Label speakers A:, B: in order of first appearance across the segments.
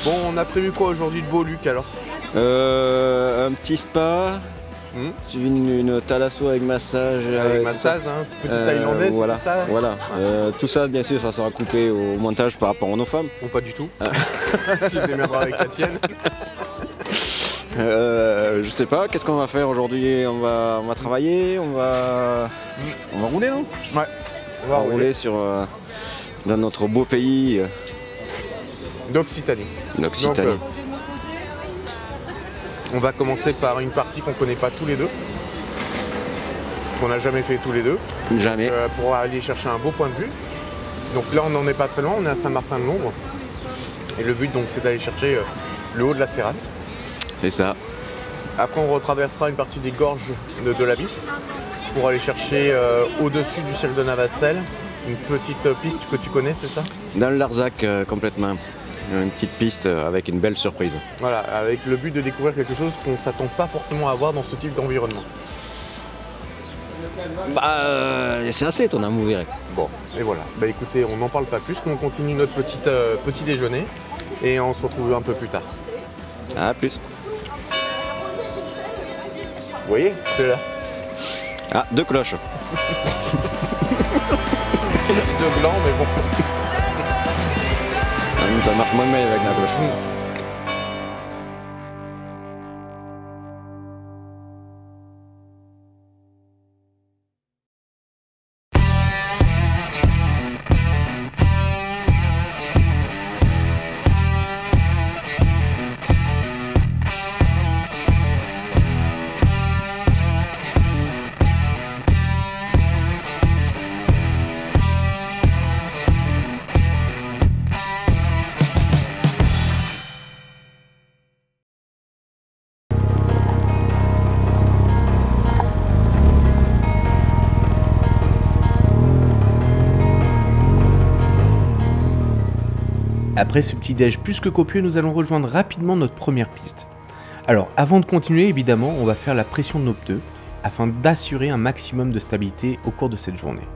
A: Bon, on a prévu quoi aujourd'hui de beau, Luc, alors?
B: Un petit spa, suivi une thalasso avec massage.
A: Avec massage, hein, petite thaïlandaise,
B: voilà,
A: c'est ça?
B: Voilà. Tout ça, bien sûr, ça sera coupé au montage par rapport à nos femmes.
A: Bon, pas du tout. Tu te démerderas avec la tienne.
B: Je sais pas, qu'est-ce qu'on va faire aujourd'hui? On va travailler, on va rouler, non?
A: Ouais,
B: on va rouler dans notre beau pays
A: d'Occitanie.
B: L'Occitanie.
A: On va commencer par une partie qu'on connaît pas tous les deux, qu'on n'a jamais fait tous les deux.
B: Jamais.
A: Pour aller chercher un beau point de vue. Donc là, on n'en est pas très loin, on est à Saint-Martin-de-Londres. Et le but, donc, c'est d'aller chercher le haut de la Sérasse.
B: C'est ça.
A: Après, on retraversera une partie des gorges de la Bisse pour aller chercher au-dessus du cirque de Navacelles une petite piste que tu connais, c'est ça?
B: Dans le Larzac, complètement. Une petite piste avec une belle surprise.
A: Voilà, avec le but de découvrir quelque chose qu'on ne s'attend pas forcément à voir dans ce type d'environnement.
B: C'est assez étonnant, vous verrez.
A: Bon, et voilà. Bah écoutez, on n'en parle pas plus, on continue notre petit déjeuner et on se retrouve un peu plus tard.
B: À plus.
A: Vous voyez, c'est là.
B: Ah, 2 cloches.
A: 2 blancs, mais bon.
B: Ça marche moins bien avec la cloche.
C: Après ce petit déj plus que copieux, nous allons rejoindre rapidement notre première piste. Alors avant de continuer, évidemment, on va faire la pression de nos pneus afin d'assurer un maximum de stabilité au cours de cette journée.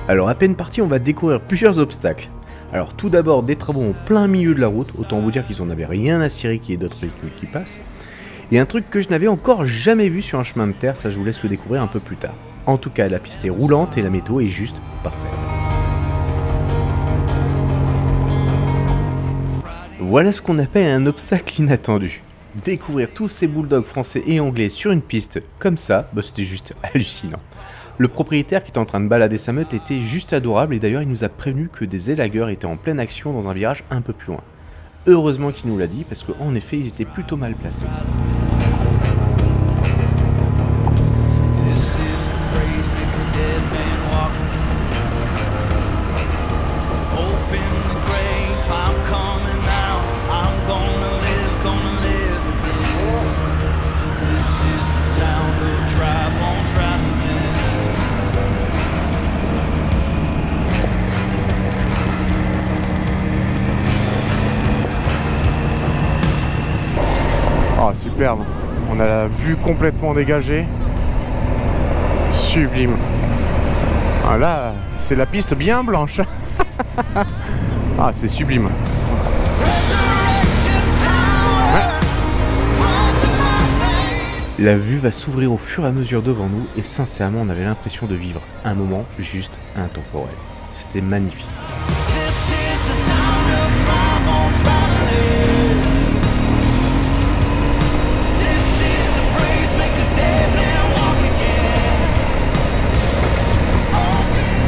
C: Alors à peine parti, on va découvrir plusieurs obstacles. Alors tout d'abord des travaux en plein milieu de la route, autant vous dire qu'ils en avaient rien à cirer qu'il y ait d'autres véhicules qui passent. Et un truc que je n'avais encore jamais vu sur un chemin de terre, ça je vous laisse le découvrir un peu plus tard. En tout cas, la piste est roulante et la météo est juste parfaite. Voilà ce qu'on appelle un obstacle inattendu. Découvrir tous ces bulldogs français et anglais sur une piste comme ça, c'était juste hallucinant. Le propriétaire qui était en train de balader sa meute était juste adorable et d'ailleurs il nous a prévenu que des élagueurs étaient en pleine action dans un virage un peu plus loin. Heureusement qu'il nous l'a dit parce qu'en effet ils étaient plutôt mal placés.
A: Ah, superbe, on a la vue complètement dégagée, sublime. Ah là, c'est la piste bien blanche. Ah, c'est sublime.
C: La vue va s'ouvrir au fur et à mesure devant nous et sincèrement on avait l'impression de vivre un moment juste intemporel. C'était magnifique.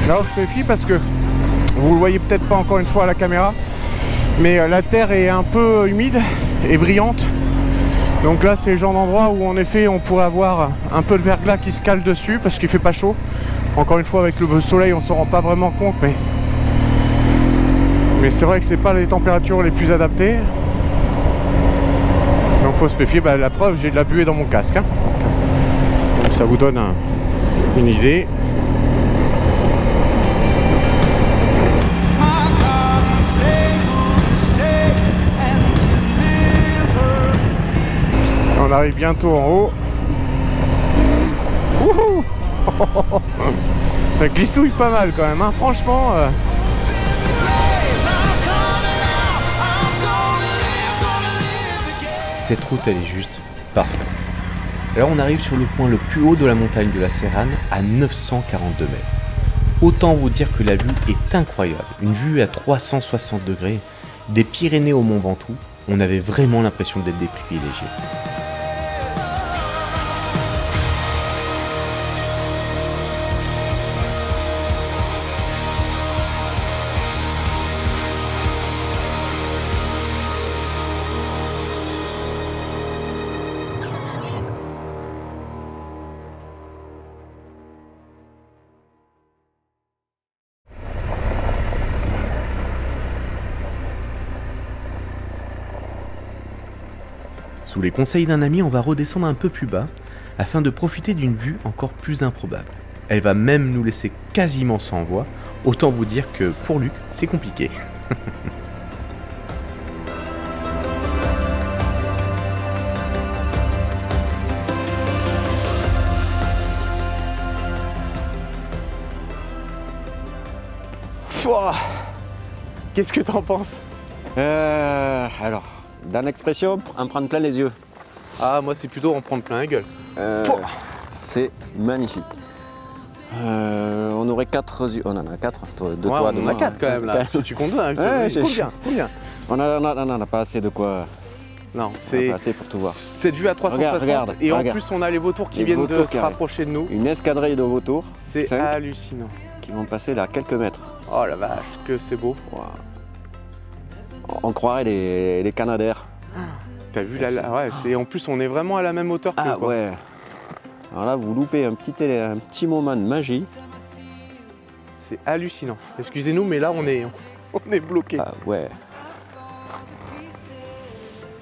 A: Là on se méfie parce que vous le voyez peut-être pas encore une fois à la caméra, mais la terre est un peu humide et brillante. Donc là c'est le genre d'endroit où en effet on pourrait avoir un peu de verglas qui se cale dessus parce qu'il fait pas chaud. Encore une fois avec le soleil on s'en rend pas vraiment compte, mais c'est vrai que c'est pas les températures les plus adaptées. Donc faut se méfier. La preuve, j'ai de la buée dans mon casque, hein. Donc ça vous donne une idée. On arrive bientôt en haut. Wouhou. Ça glissouille pas mal quand même, hein. Franchement.
C: Cette route, elle est juste parfaite. Alors on arrive sur le point le plus haut de la montagne de la Serrane, à 942 mètres. Autant vous dire que la vue est incroyable. Une vue à 360 degrés, des Pyrénées au Mont Ventoux. On avait vraiment l'impression d'être des privilégiés. Sous les conseils d'un ami, on va redescendre un peu plus bas afin de profiter d'une vue encore plus improbable. Elle va même nous laisser quasiment sans voix, autant vous dire que pour Luc, c'est compliqué.
A: Qu'est-ce que t'en penses?
B: Alors, dans l'expression, en prendre plein les yeux.
C: Ah, moi c'est plutôt en prendre plein la gueule.
B: C'est magnifique. On aurait 4 yeux. On en a 4. De
C: Ouais,
B: quoi,
C: on en a 4 quand même là. Tu comptes bien,
B: Ouais,
C: compte bien, compte bien.
B: On n'a pas assez de quoi.
C: Non,
B: On
C: c'est
B: a pas assez pour tout voir.
C: cette vue à 360
B: Regarde,
C: et en
B: regarde.
C: plus on a les vautours qui
B: Les
C: viennent de
B: vautours
C: se
B: qui arrivent.
C: rapprocher de nous.
B: Une escadrille de vautours.
C: C'est
B: 5
C: hallucinant.
B: qui vont passer là à quelques mètres.
C: Oh la vache, que c'est beau.
B: Wow. On croirait des canadaires.
C: T'as vu là, ouais, en plus on est vraiment à la même hauteur que
B: Ah
C: quoi.
B: ouais. Alors là, vous loupez un petit moment de magie.
C: C'est hallucinant. Excusez-nous, mais là on est bloqué.
B: Ah ouais.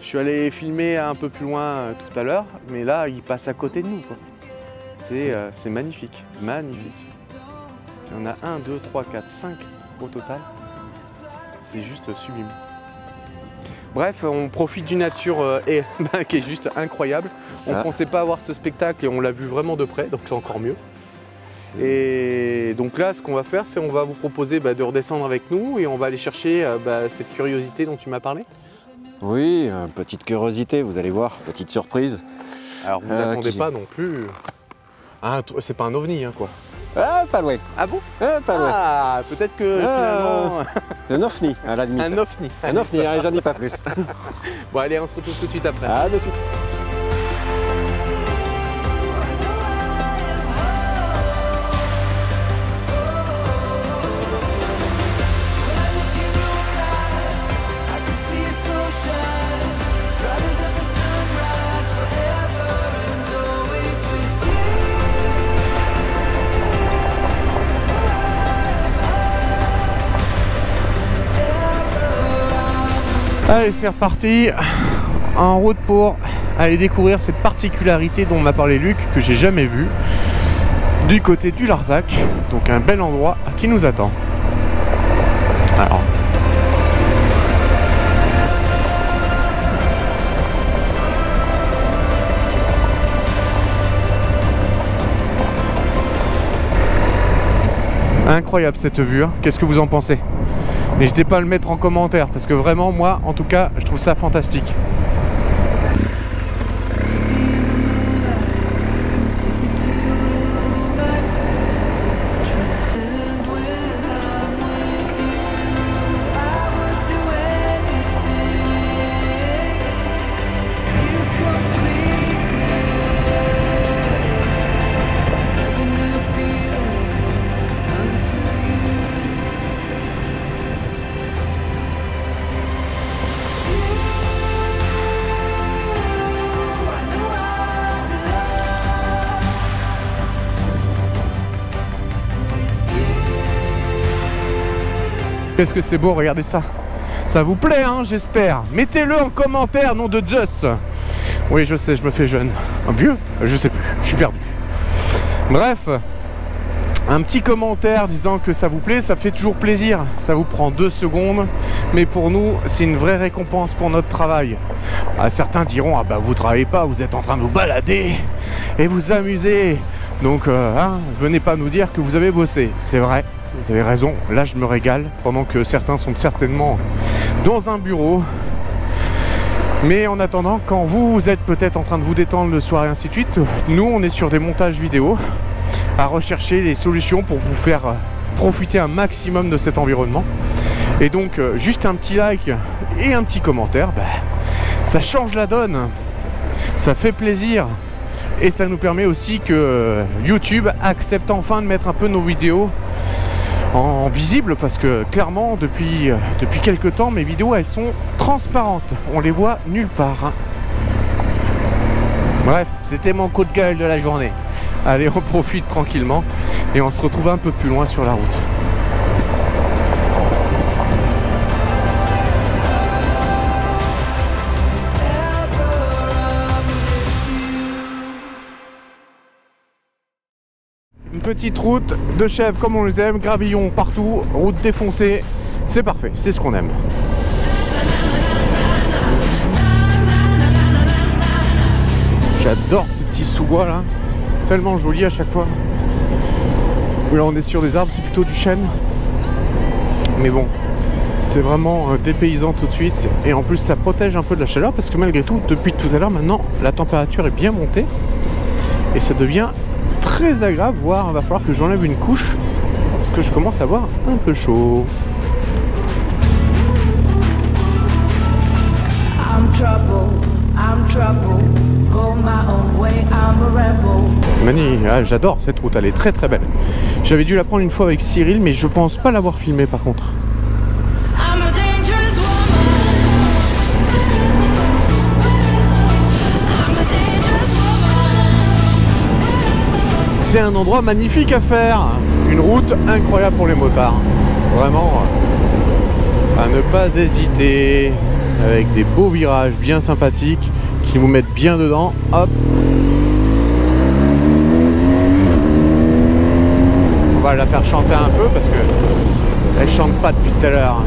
C: Je suis allé filmer un peu plus loin tout à l'heure, mais là il passe à côté de nous quoi. C'est magnifique, magnifique. Il y en a 1, 2, 3, 4, 5 au total. C'est juste sublime. Bref, on profite d'une nature qui est juste incroyable. On ne pensait pas avoir ce spectacle et on l'a vu vraiment de près, donc c'est encore mieux. Et donc là, ce qu'on va faire, c'est on va vous proposer de redescendre avec nous et on va aller chercher cette curiosité dont tu m'as parlé.
B: Oui, petite curiosité, vous allez voir, petite surprise.
C: Alors vous attendez pas non plus. C'est pas un ovni, hein, quoi.
B: Ah, pas loin.
C: Ah bon?
B: Pas loin.
C: Ah, peut-être que finalement.
B: Un ovni, à la limite.
C: Un ovni.
B: Un ovni, j'en dis pas plus.
C: Bon, allez, on se retrouve tout de suite après.
B: À de suite.
A: Allez, c'est reparti. En route pour aller découvrir cette particularité dont m'a parlé Luc, que j'ai jamais vue, du côté du Larzac. Donc un bel endroit qui nous attend. Alors. Incroyable cette vue, hein. Qu'est-ce que vous en pensez? N'hésitez pas à le mettre en commentaire parce que vraiment moi en tout cas je trouve ça fantastique. Qu'est-ce que c'est beau, regardez ça. Ça vous plaît, hein, j'espère. Mettez-le en commentaire, nom de Zeus. Oui, je sais, je me fais jeune. Vieux? Je sais plus, je suis perdu. Bref, un petit commentaire disant que ça vous plaît, ça fait toujours plaisir. Ça vous prend 2 secondes, mais pour nous, c'est une vraie récompense pour notre travail. Certains diront, ah bah vous travaillez pas, vous êtes en train de vous balader et vous amuser. Donc, venez pas nous dire que vous avez bossé. C'est vrai. Vous avez raison, là je me régale, pendant que certains sont certainement dans un bureau. Mais en attendant, quand vous êtes peut-être en train de vous détendre le soir et ainsi de suite, nous on est sur des montages vidéo à rechercher les solutions pour vous faire profiter un maximum de cet environnement. Et donc juste un petit like et un petit commentaire, ça change la donne, ça fait plaisir et ça nous permet aussi que YouTube accepte enfin de mettre un peu nos vidéos en visible, parce que clairement depuis quelques temps mes vidéos elles sont transparentes, on les voit nulle part. Bref, c'était mon coup de gueule de la journée. Allez, on profite tranquillement et on se retrouve un peu plus loin sur la route. Une petite route de chèvres comme on les aime, gravillons partout, route défoncée, c'est parfait, c'est ce qu'on aime. J'adore ces petits sous-bois là, tellement joli à chaque fois. Là on est sur des arbres, c'est plutôt du chêne. Mais bon, c'est vraiment dépaysant tout de suite. Et en plus ça protège un peu de la chaleur, parce que malgré tout, depuis tout à l'heure maintenant, la température est bien montée. Et ça devient très agréable, voire il va falloir que j'enlève une couche, parce que je commence à avoir un peu chaud. Mani, j'adore cette route, elle est très très belle. J'avais dû la prendre une fois avec Cyril, mais je pense pas l'avoir filmée par contre. C'est un endroit magnifique à faire, une route incroyable pour les motards, vraiment à ne pas hésiter, avec des beaux virages bien sympathiques qui vous mettent bien dedans. Hop, on va la faire chanter un peu parce que elle chante pas depuis tout à l'heure.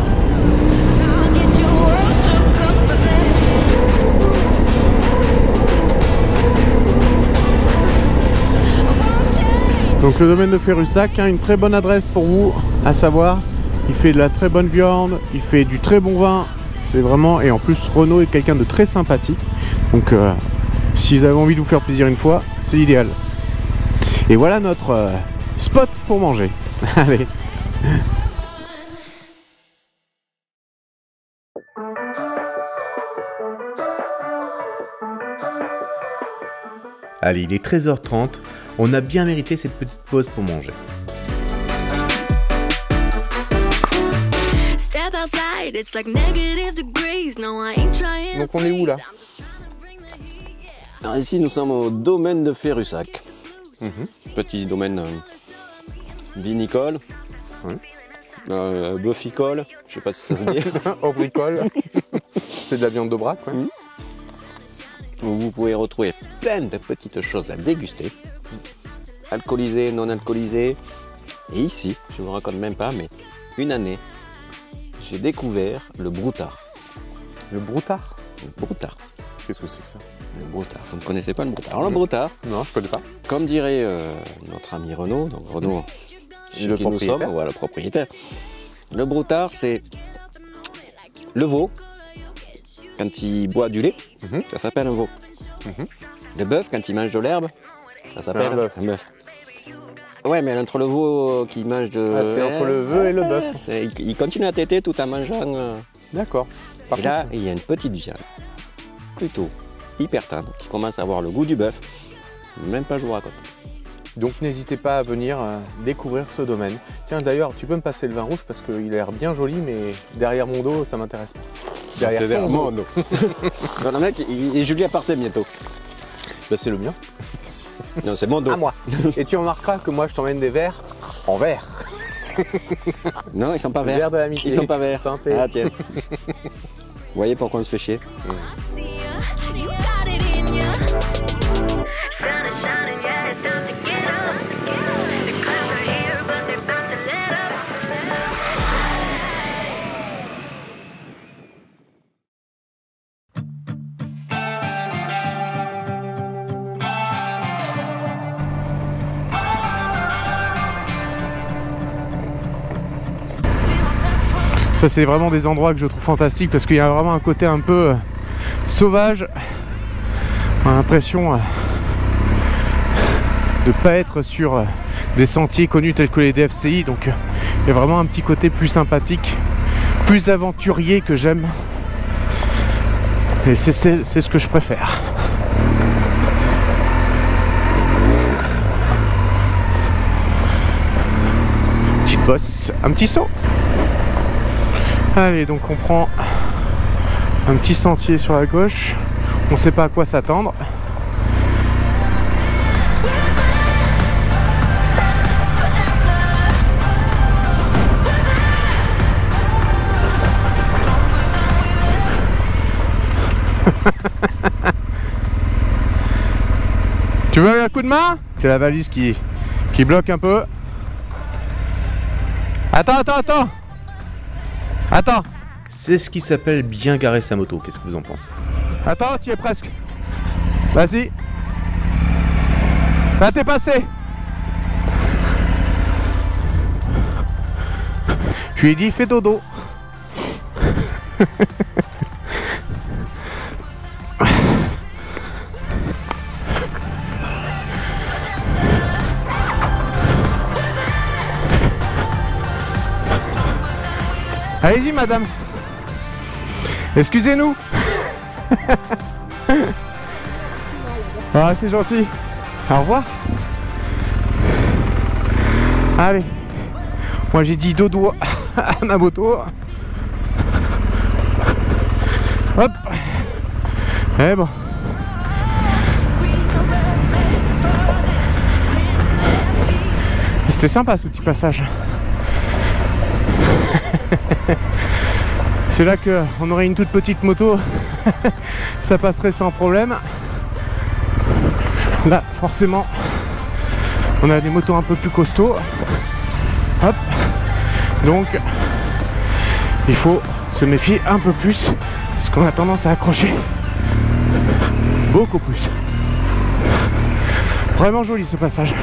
A: Donc le domaine de Ferrussac, une très bonne adresse pour vous, à savoir, il fait de la très bonne viande, il fait du très bon vin, c'est vraiment, et en plus Renaud est quelqu'un de très sympathique, donc si vous avez envie de vous faire plaisir une fois, c'est l'idéal. Et voilà notre spot pour manger. Allez.
C: Allez, il est 13h30, on a bien mérité cette petite pause pour manger.
A: Donc on est où là?
B: Alors ici nous sommes au domaine de Ferrussac. Petit domaine vinicole, bœufficole, je sais pas si ça se dit.
A: Aubricole. C'est de la viande d'aubrac, ouais.
B: Où vous pouvez retrouver plein de petites choses à déguster, alcoolisées, non alcoolisées. Et ici, je vous raconte même pas, mais une année, j'ai découvert le broutard.
A: Le broutard?
B: Le broutard.
A: Qu'est-ce que c'est que ça?
B: Le broutard. Vous ne connaissez pas le broutard? Alors le broutard,
A: non, je connais pas.
B: Comme dirait notre ami Renaud, donc Renaud, chez qui nous sommes, voilà, le propriétaire. Le broutard, c'est le veau. Quand il boit du lait, ça s'appelle un veau. Le bœuf, quand il mange de l'herbe, ça s'appelle un bœuf. Ouais, mais entre le veau qui mange de...
A: Ah, c'est entre le veau et le bœuf.
B: Il continue à téter tout en mangeant...
A: D'accord.
B: Et là, il y a une petite viande, plutôt hyper tendre, qui commence à avoir le goût du bœuf. Même pas, je vous raconte.
A: Donc n'hésitez pas à venir découvrir ce domaine. Tiens, d'ailleurs, tu peux me passer le vin rouge parce qu'il a l'air bien joli, mais derrière mon dos, ça m'intéresse pas.
B: Derrière mon dos. Non, le mec, il est Julien Parté bientôt.
A: Bah, c'est le mien.
B: Non, c'est mon dos.
A: À moi. Et tu remarqueras que moi, je t'emmène des verres en verre.
B: Non, ils sont pas verts.
A: Verre de l'amitié.
B: Ils sont pas verts.
A: Santé.
B: Ah, tiens. Vous voyez pourquoi on se fait chier?
A: Ça, c'est vraiment des endroits que je trouve fantastiques parce qu'il y a vraiment un côté un peu sauvage. On a l'impression de pas être sur des sentiers connus tels que les DFCI, donc il y a vraiment un petit côté plus sympathique, plus aventurier que j'aime, et c'est ce que je préfère. Petite bosse, un petit saut. Allez, donc on prend un petit sentier sur la gauche, on sait pas à quoi s'attendre. Tu veux un coup de main? C'est la valise qui bloque un peu. Attends. Attends.
C: C'est ce qui s'appelle bien garer sa moto, qu'est-ce que vous en pensez?
A: Attends, tu y es presque. Vas-y. Là, t'es passé. Je lui ai dit, fais dodo. Allez-y, madame. Excusez-nous. Ah, c'est gentil. Au revoir. Allez. Moi, j'ai dit dodo à ma moto. Hop. Eh bon. C'était sympa ce petit passage. C'est là qu'on aurait une toute petite moto, ça passerait sans problème. Là, forcément, on a des motos un peu plus costauds. Hop. Donc, il faut se méfier un peu plus, parce qu'on a tendance à accrocher beaucoup plus. Vraiment joli ce passage.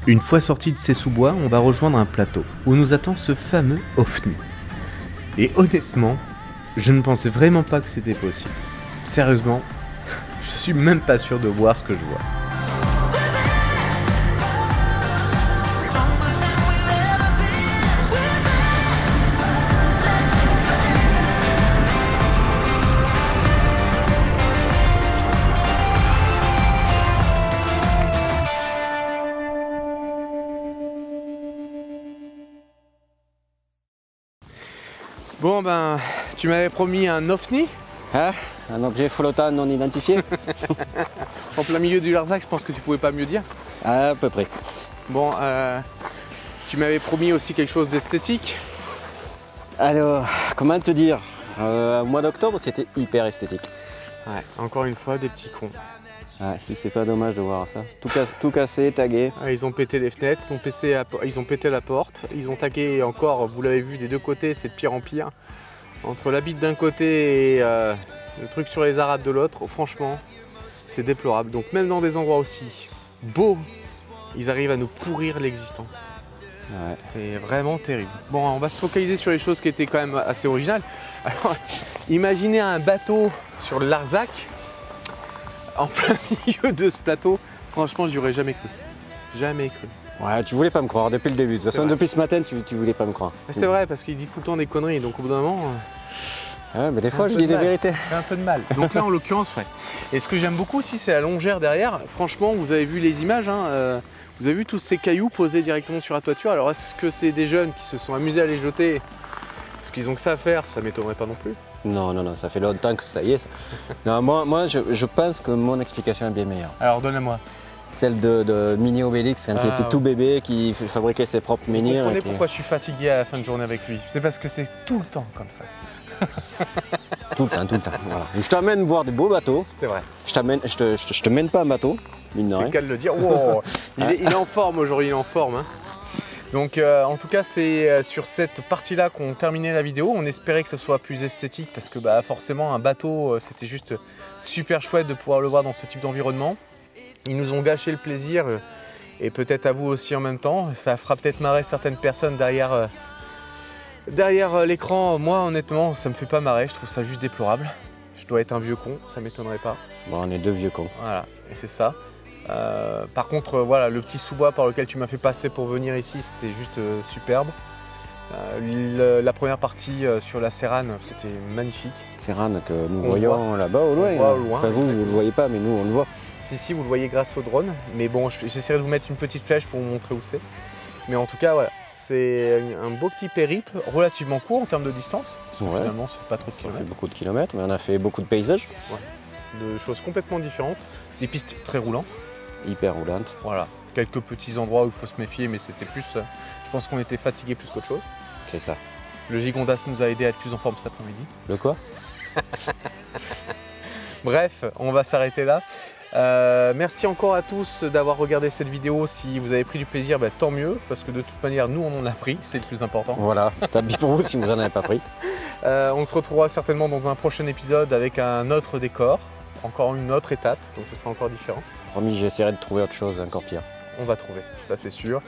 C: Une fois sorti de ces sous-bois, on va rejoindre un plateau où nous attend ce fameux OFNI. Et honnêtement, je ne pensais vraiment pas que c'était possible. Sérieusement, je suis même pas sûr de voir ce que je vois.
A: Bon ben, tu m'avais promis un OFNI.
B: Ah, un objet flottant non identifié.
A: En plein milieu du Larzac, je pense que tu pouvais pas mieux dire.
B: À peu près.
A: Bon, tu m'avais promis aussi quelque chose d'esthétique.
B: Alors, comment te dire, au mois d'octobre, c'était hyper esthétique.
A: Ouais, encore une fois, des petits cons.
B: Ah, si c'est pas dommage de voir ça. Tout cassé, tagué.
A: Ah, ils ont pété les fenêtres, ils ont pété la porte, ils ont tagué encore, vous l'avez vu des deux côtés, c'est de pire en pire. Entre la bite d'un côté et le truc sur les arabes de l'autre, franchement, c'est déplorable. Donc même dans des endroits aussi beaux, ils arrivent à nous pourrir l'existence.
B: Ouais.
A: C'est vraiment terrible. Bon, on va se focaliser sur les choses qui étaient quand même assez originales. Alors, imaginez un bateau sur le Larzac, en plein milieu de ce plateau, franchement, j'y aurais jamais cru. Jamais cru.
B: Ouais, tu voulais pas me croire depuis le début. De toute façon, depuis ce matin, tu voulais pas me croire.
A: C'est vrai, parce qu'il dit tout le temps des conneries, donc au bout d'un moment...
B: Ouais, mais des fois, je dis des vérités.
A: J'ai un peu de mal. Donc là, en l'occurrence, ouais. Et ce que j'aime beaucoup aussi, c'est la longère derrière. Franchement, vous avez vu les images, hein, vous avez vu tous ces cailloux posés directement sur la toiture. Alors, est-ce que c'est des jeunes qui se sont amusés à les jeter parce qu'ils ont que ça à faire? Ça m'étonnerait pas non plus.
B: Non, ça fait longtemps que ça y est. Ça. Non, moi je pense que mon explication est bien meilleure.
A: Alors, donne-la-moi.
B: Celle de Mini Obélix quand il était tout bébé, qui fabriquait ses propres menhirs.
C: Vous comprenez pourquoi je suis fatigué à la fin de journée avec lui? C'est parce que c'est tout le temps comme ça.
B: Tout le temps. Voilà. Je t'amène voir des beaux bateaux.
C: C'est vrai.
B: Je te mène pas un bateau.
C: C'est le cas de le dire. Wow. il est en forme aujourd'hui, il est en forme. Hein. Donc en tout cas, c'est sur cette partie-là qu'on terminait la vidéo. On espérait que ce soit plus esthétique parce que forcément un bateau, c'était juste super chouette de pouvoir le voir dans ce type d'environnement. Ils nous ont gâché le plaisir et peut-être à vous aussi en même temps. Ça fera peut-être marrer certaines personnes derrière l'écran. Moi honnêtement, ça me fait pas marrer, je trouve ça juste déplorable. Je dois être un vieux con, ça m'étonnerait pas.
B: Bon, on est deux vieux cons.
C: Voilà, et c'est ça. Par contre, voilà, le petit sous-bois par lequel tu m'as fait passer pour venir ici, c'était juste superbe. La première partie sur la Serrane, c'était magnifique.
B: Serrane que nous voyons là-bas au loin. Enfin vous le voyez pas, mais nous on le voit.
C: Si, vous le voyez grâce au drone. Mais bon, j'essaierai de vous mettre une petite flèche pour vous montrer où c'est. Mais en tout cas, voilà, c'est un beau petit périple, relativement court en termes de distance.
B: Ouais.
C: Finalement, c'est pas trop de kilomètres.
B: On a fait beaucoup de kilomètres, mais on a fait beaucoup de paysages.
C: Ouais. De choses complètement différentes. Des pistes très roulantes.
B: Hyper roulantes.
C: Voilà. Quelques petits endroits où il faut se méfier, mais c'était plus... je pense qu'on était fatigué plus qu'autre chose.
B: C'est ça.
C: Le Gigondas nous a aidé à être plus en forme cet après-midi.
B: Le quoi?
C: Bref, on va s'arrêter là. Merci encore à tous d'avoir regardé cette vidéo. Si vous avez pris du plaisir, tant mieux, parce que de toute manière, nous on en a pris, c'est le plus important.
B: Voilà, tant pis pour vous si vous n'en avez pas pris.
C: On se retrouvera certainement dans un prochain épisode avec un autre décor, encore une autre étape, donc ce sera encore différent.
B: Promis, j'essaierai de trouver autre chose encore pire.
C: On va trouver, ça c'est sûr.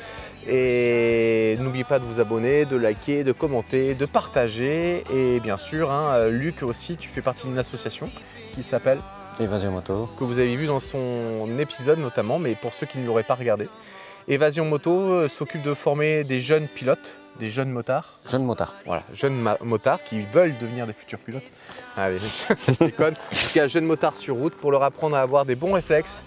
C: Et n'oubliez pas de vous abonner, de liker, de commenter, de partager. Et bien sûr, Luc aussi, tu fais partie d'une association qui s'appelle
B: Évasion Moto.
C: Que vous avez vu dans son épisode notamment, mais pour ceux qui ne l'auraient pas regardé. Évasion Moto s'occupe de former des jeunes pilotes, des jeunes motards.
B: Jeunes motards.
C: Voilà, jeunes motards qui veulent devenir des futurs pilotes. Ah oui, je déconne. En tout cas, jeunes motards sur route pour leur apprendre à avoir des bons réflexes,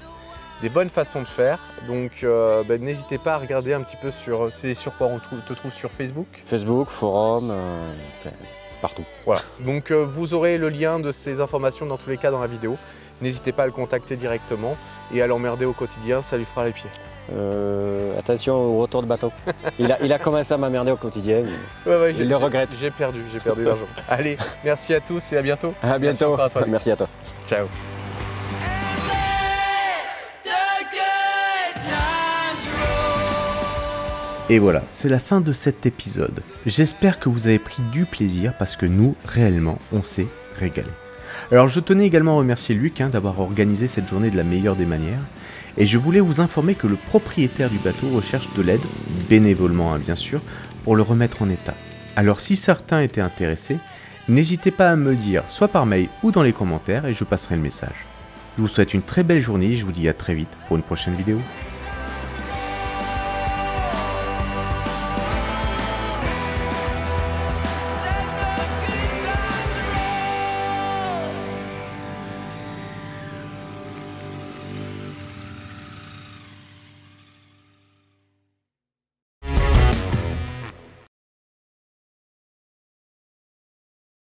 C: des bonnes façons de faire. Donc n'hésitez pas à regarder un petit peu sur quoi on te trouve sur Facebook.
B: Facebook, forum, partout.
C: Voilà, donc vous aurez le lien de ces informations dans tous les cas dans la vidéo. N'hésitez pas à le contacter directement et à l'emmerder au quotidien, ça lui fera les pieds.
B: Attention au retour de bateau. Il a commencé à m'emmerder au quotidien.
C: Ouais,
B: il le regrette.
C: J'ai perdu l'argent. Allez, merci à tous et à bientôt.
B: À bientôt.
C: Merci
B: à toi.
C: Ciao. Et voilà, c'est la fin de cet épisode. J'espère que vous avez pris du plaisir parce que nous, réellement, on s'est régalé. Alors je tenais également à remercier Luc d'avoir organisé cette journée de la meilleure des manières. Et je voulais vous informer que le propriétaire du bateau recherche de l'aide, bénévolement bien sûr, pour le remettre en état. Alors si certains étaient intéressés, n'hésitez pas à me le dire, soit par mail ou dans les commentaires et je passerai le message. Je vous souhaite une très belle journée et je vous dis à très vite pour une prochaine vidéo.